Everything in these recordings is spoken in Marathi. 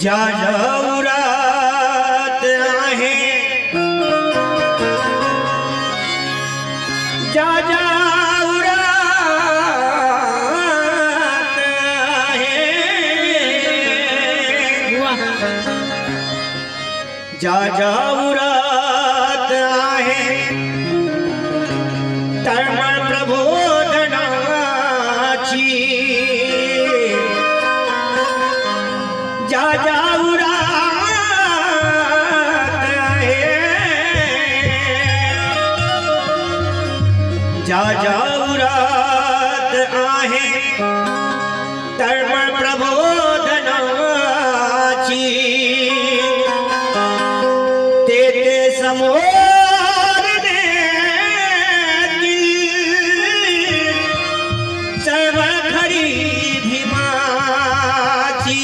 ज्या उरात आहे ज्या उरात आहे ज्या उरात आहे तळमळ प्रबोधनाची ज्या उरात आहे ज्या उरात आहे तळमळ प्रबोधनाची ते समोर देतील चळवळ खरी भीमाची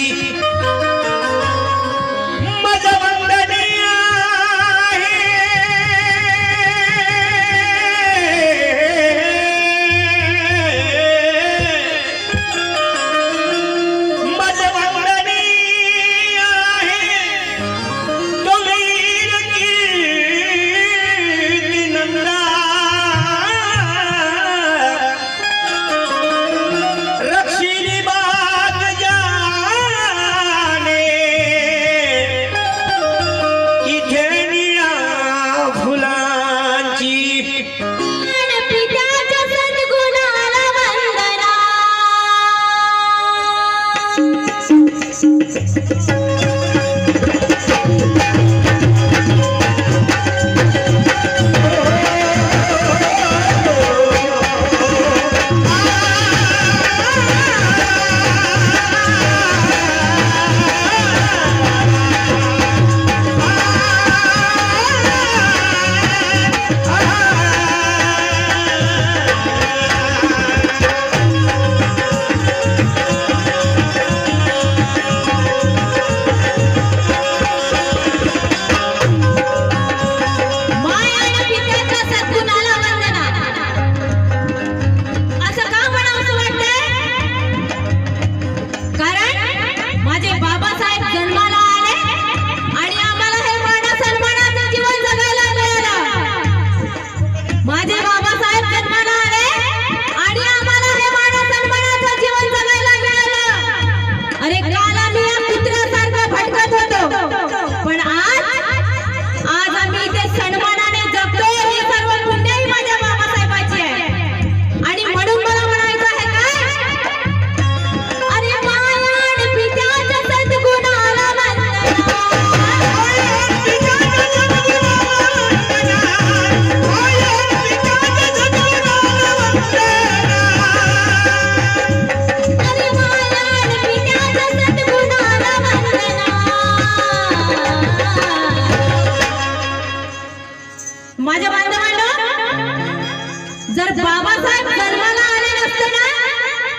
जर बाबासाहेब जन्माला आले नसते ना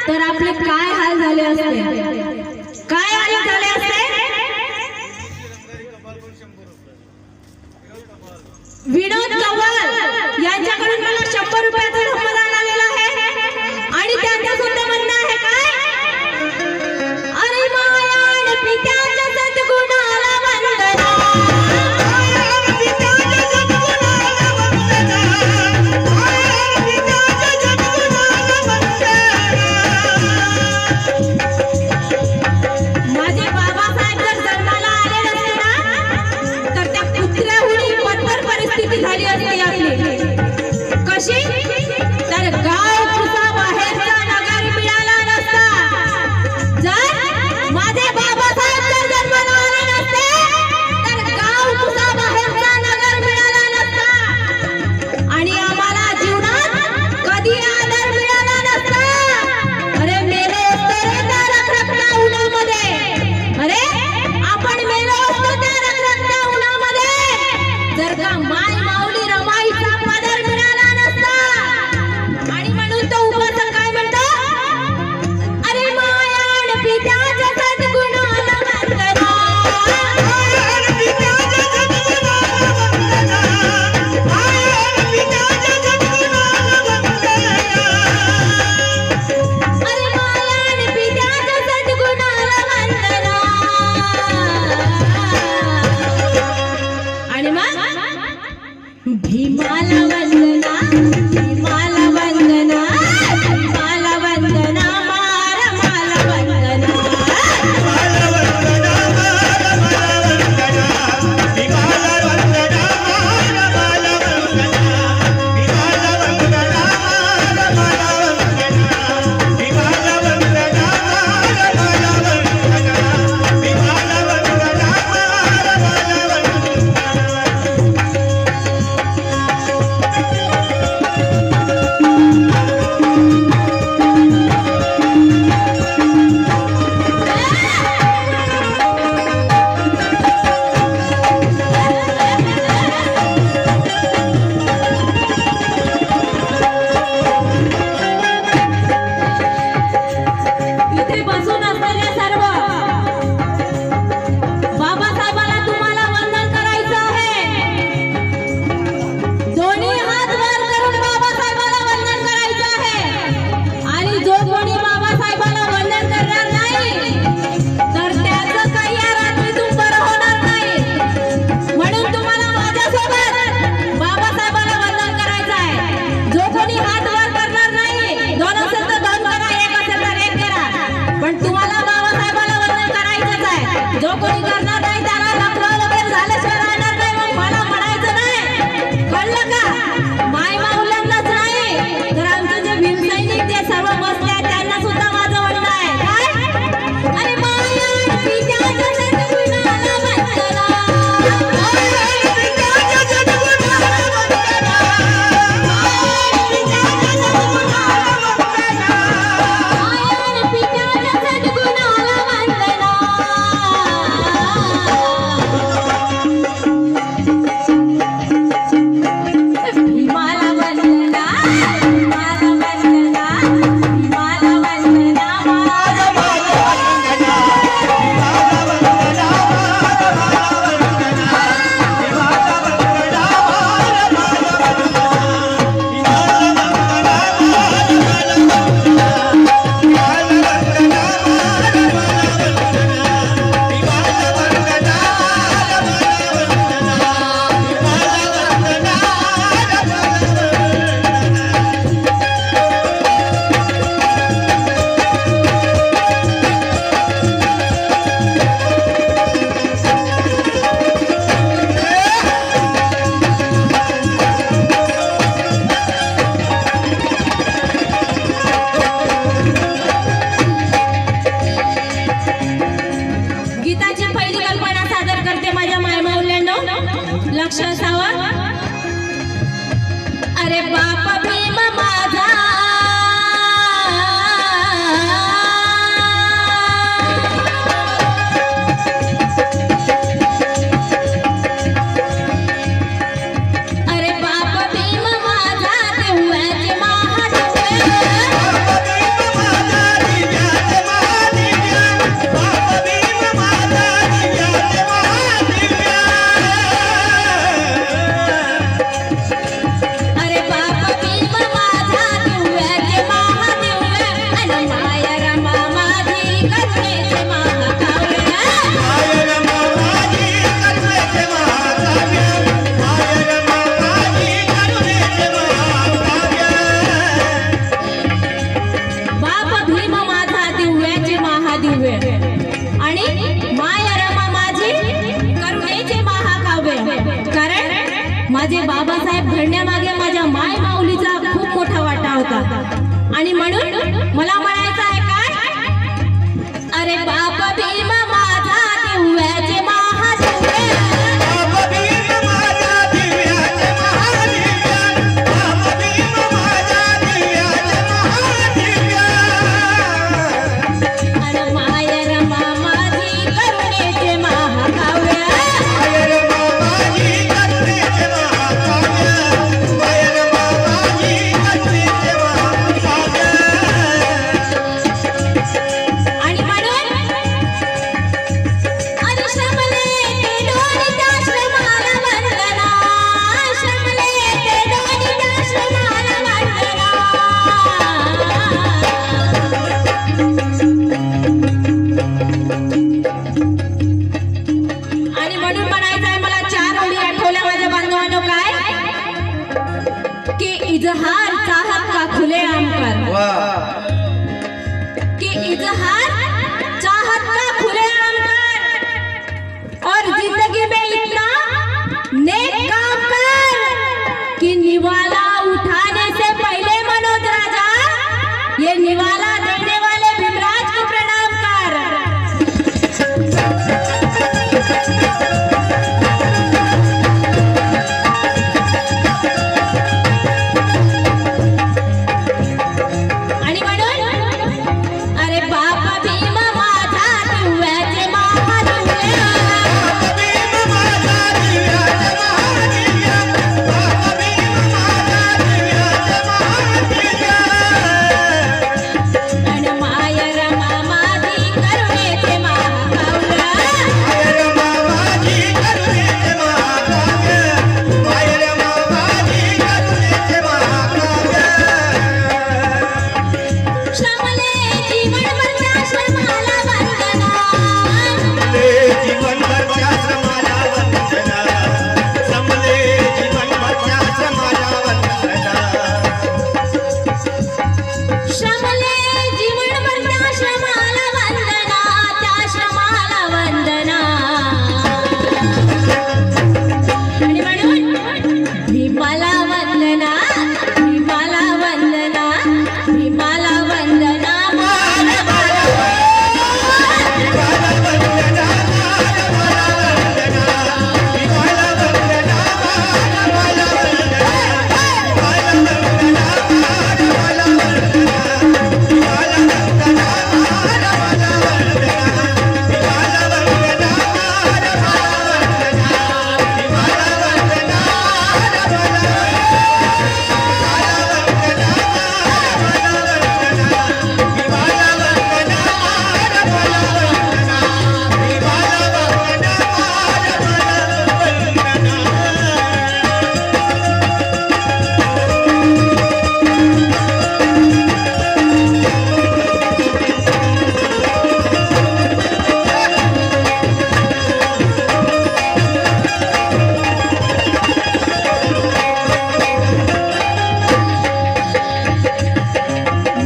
तर आपले काय हाल झाले असते, काय हाल झाले असते। विनोद कव्वाल यांच्याकडून मला 100 रुपयाचं धम्मदान आलेलं आहे आणि त्यांचं सुद्धा म्हणणं आहे काय, अरे मायान पित्याच्या सद्गुणाला वंदना, माझे बाबासाहेब जर जन्माला आले नसते ना तर त्या कुत्र्याहुनी बदतर परिस्थिती झाली असती आपली। कशी तर गाव कुसा बाहेरचा नगर मिळाला नसता जर माझे बाबासाहेब जर जन्माला आले नसते तर गाव कुसा बाहेरचा नगर मिळाला नसता आणि आम्हाला जीवनात कधी आदर मिळाला नसता। अरे मेलो असतो रे त्या रखरखत्या उन्हामध्ये, अरे आपण मेलो असतो त्या रखरखत्या उन्हामध्ये जर का माय माऊली रमाईचा पदर मिळाला नसता भीमाला वंदना, भीमाला वंदना, भीमाला वंदना, मारा माला वंदना. इथे बसून असलेल्या सर्व बाबासाहेबाला तुम्हाला वंदन करायचं आहे. दोन्ही हात वर करून बाबासाहेबाला वंदन करायचं आहे. आणि जो कोणी बाबासाहेबाला वंदन करणार नाही तर त्याचं काही या रात्रीतून बरं होणार नाही. म्हणून तुम्हाला माझ्यासोबत बाबासाहेबाला वंदन करायचं आहे. जो कोणी हात वर करणार नाही, दोन असेल तर दोन करा, एक असेल तर एक करा, पण तुम्हाला बाबासाहेबाला वंदन करायचंच आहे. जो कोणी करणार नाही त्याला लग्न वगैरे झाल्याशिवाय राहणार नाही. मग मला म्हणायचं नाही, कळलं का? माय माऊल्यांनाच नाही तर आमचे जे भीम सैनिक ते सर्व बसले आहेत त्यांना सुद्धा माझं म्हणणं आहे. काय? अरे माया पित्याच्या सद्गुणाला वंदना, माया पित्याच्या सद्गुणाला वंदना, माया पित्याच्या सद्गुणाला वंदना, माया पित्याच्या सद्गुणाला वंदना. भीमाला वंदना, भीमाला वंदना, भीमाला वंदना, माला गीताची पहिली कल्पना सादर करते माझ्या मायमाऊल्यांनो, लक्ष असावं. अरे बाप भीम माझा, अरे बाप भीम माझा, देऊळाचे महादेव. अरे बाप भीम माझा, दिव्याचे महादेव. आणि माया रमा माझी, करुणेचे महाकाव्य. बाप भीम माझा, दिव्याचे महादिव्य. आणि माया रमा माझी, करुणेचे महाकाव्य. कारण माझे बाबासाहेब घडण्यामागे माझ्या माय माऊलीचा खूप मोठा वाटा होता. आणि म्हणून मला म्हणायचं आहे काय? अरे बाप भीम माझा, दिव्याचे महादिव्य. आणि माया रमा माझी, करुणेचे महाकाव्य. आणि म्हणून इजहार चाहत का खुलेआम कर, वाह कि इजहार चाहत का खुलेआम कर और जिंदगी में इतना नेक काम कर कि निवाला उठाने से पहले मनोज राजा ये निवाला देने वाले भीमराज को प्रणाम कर। आणि म्हणून अरे बापा भीम माझा दिव्याचे महादिव्या, भीम माझा दिव्याचा महादिव्या, भीम माझा दिव्याचा महादिव्या. आणि मायर मामादी करुणेचे महाकाव्य, मायर मामाजी करुणेचे महाकाव्य, मायर मामाजी करुणेचे महाकाव्य. श्रमले जीवनभरच्या श्रमाला वंदना, समले जीवनभरच्या श्रमाला वंदना, समले जीवनभरच्या श्रमाला वंदना. श्रमले जीवनभरच्या श्रमाला वंदना, त्या श्रमाला वंदना. आणि म्हणून भीमाला वंदना, भीमाला वंदना, भीमाला वंदना.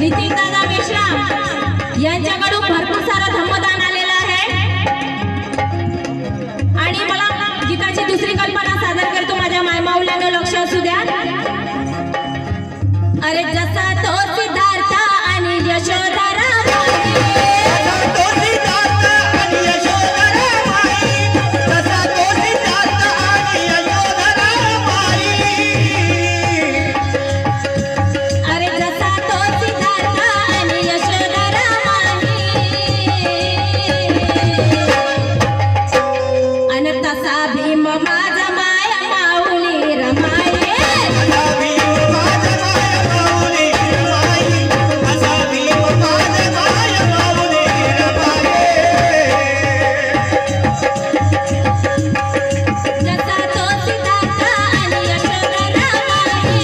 नितीनदादा मेश्राम यांच्याकडून भरपूर सारा धम्मदान आलेला आहे आणि मला गीताची दुसरी कल्पना सादर करतो. माझ्या मायमाऊल्यानं लक्ष असू द्या. अरे जसा तो सिद्धार्थ आणि यशोधरा तो सिद्धार्थ आणि यशोधरा माई, तसा तो सिद्धार्थ आणि यशोधरा माई. अरे जसा तो सिद्धार्थ आणि यशोधरा आणि तसा भीम माझा माया माऊली रमाये. असा भीम माझा माया माऊली रमाई, असा भीम माझा माया माऊली रमाई. जसा तो सिद्धार्थ आणि यशोधरा माई,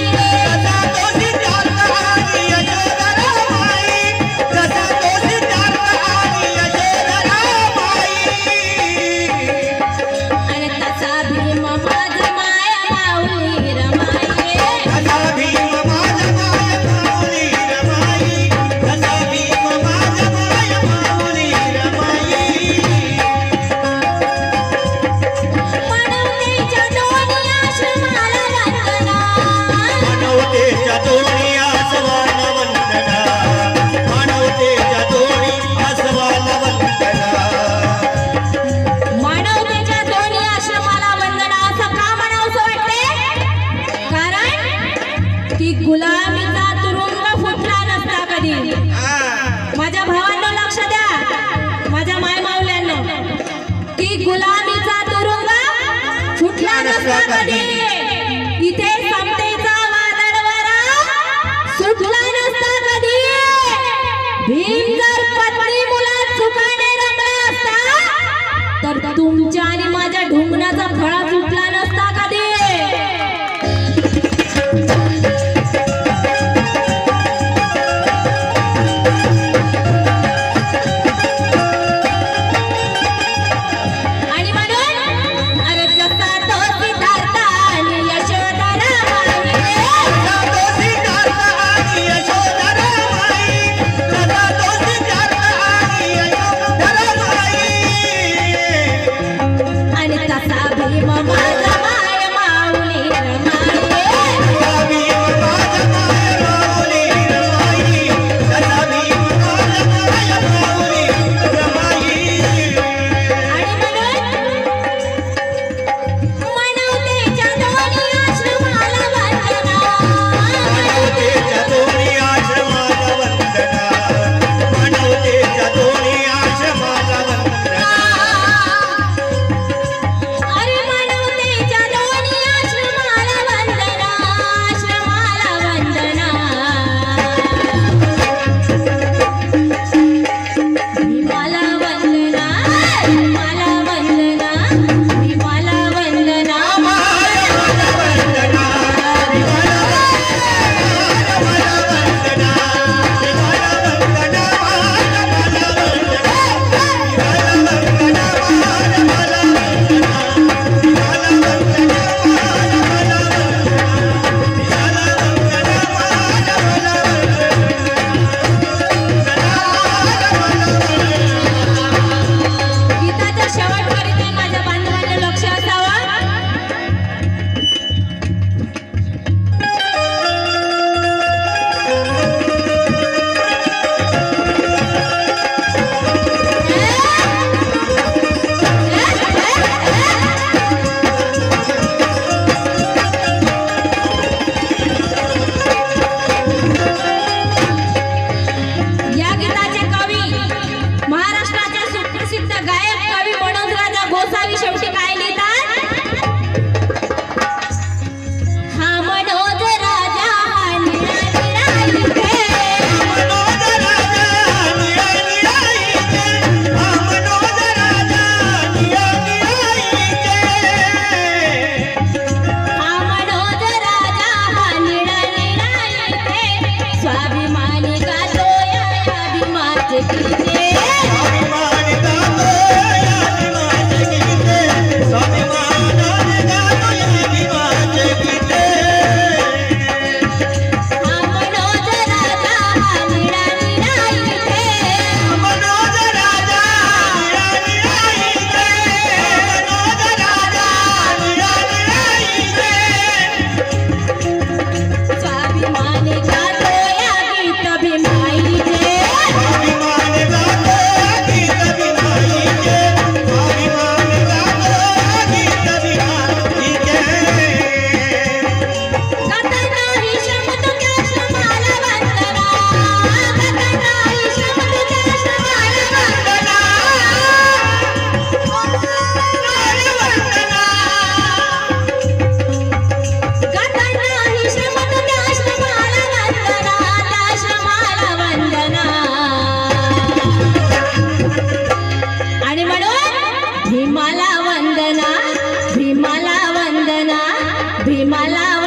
तसा तो सिद्धार्थ आणि यशोधरा माई, तसा तो सिद्धार्थ आणि यशोधरा माई. आणि तसा भीम माझा माया माऊली रमाये. असा भीम माझा माया माऊली रमाई, असा भीम माझा माया माऊली रमाई. मानवतेच्या दोन्ही आश्रमाला वंदना, मानवतेच्या दोन्ही आसवाला वंदना, मानवतेच्या दोन्ही आसवाला वंदना. मानवतेच्या दोन्ही आश्रमाला वंदना. असं का म्हणावंसं वाटते? कारण की गुलामीचा तुरुंग फुटला नसता कधी. माझ्या भावांनो लक्ष द्या, माझ्या मायमाऊल्यांनो, की गुलामीचा तुरुंग फुटला नसता कधी. इथे समतेचा वादळवारा सुटला नसता कधी. भीम जर पत्नी मुलात सुखाने रमला असता तर तुमच्या आणि माझ्या ढुंगणाचा फळा सुटला नसता कधी.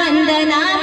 वंदना